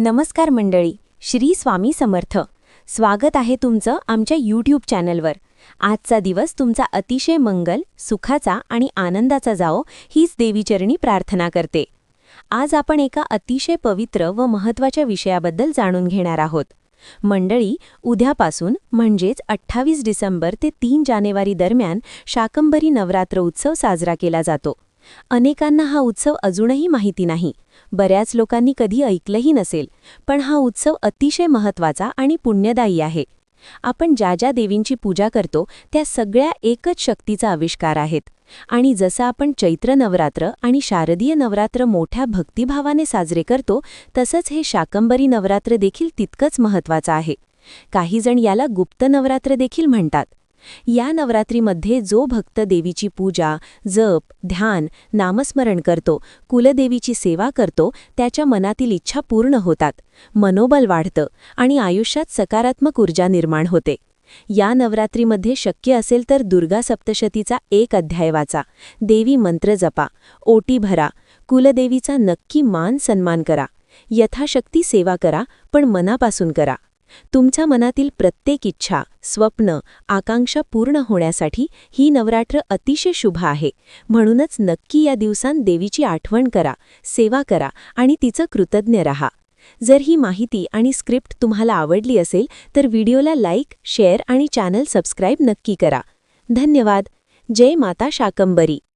नमस्कार मंडळी, श्री स्वामी समर्थ. स्वागत आहे तुमचं आमच्या यूट्यूब चॅनलवर. आजचा दिवस तुमचा अतिशय मंगल, सुखाचा आणि आनंदाचा जाओ हीच देवीचरणी प्रार्थना करते. आज आपण एका अतिशय पवित्र व महत्त्वाच्या विषयाबद्दल जाणून घेणार आहोत. मंडळी, उद्यापासून म्हणजेच 28 डिसेंबर ते 3 जानेवारी दरम्यान शाकंभरी नवरात्र उत्सव साजरा केला जातो. अनेकांना हा उत्सव अजूनही माहिती नाही. बऱ्याच लोकांनी कधी ऐकलंही नसेल, पण हा उत्सव अतिशय महत्त्वाचा आणि पुण्यदायी आहे. आपण ज्या ज्या देवींची पूजा करतो त्या सगळ्या एकच शक्तीचा आविष्कार आहेत. आणि जसं आपण चैत्र नवरात्र आणि शारदीय नवरात्र मोठ्या भक्तिभावाने साजरे करतो, तसंच हे शाकंभरी नवरात्र देखील तितकंच महत्त्वाचं आहे. काही जण याला गुप्त नवरात्र देखील म्हणतात. या नवरात्रीमध्ये जो भक्त देवीची पूजा, जप, ध्यान, नामस्मरण करतो, कुलदेवीची सेवा करतो, त्याच्या मनातील इच्छा पूर्ण होतात, मनोबल वाढतं आणि आयुष्यात सकारात्मक ऊर्जा निर्माण होते. या नवरात्रीमध्ये शक्य असेल तर दुर्गा सप्तशतीचा 1 अध्याय वाचा, देवी मंत्र जपा, ओटी भरा, कुलदेवीचा नक्की मान सन्मान करा, यथाशक्ती सेवा करा, पण मनापासून करा. तुमच्या मनातील प्रत्येक इच्छा, स्वप्न, आकांक्षा पूर्ण होण्यासाठी ही नवरात्र अतिशय शुभ आहे. म्हणूनच नक्की या दिवसांत देवीची आठवण करा, सेवा करा आणि तिचं कृतज्ञ रहा. जर ही माहिती आणि स्क्रिप्ट तुम्हाला आवडली असेल तर व्हिडिओला लाईक, शेअर आणि चॅनल सबस्क्राईब नक्की करा. धन्यवाद. जय माता शाकंभरी.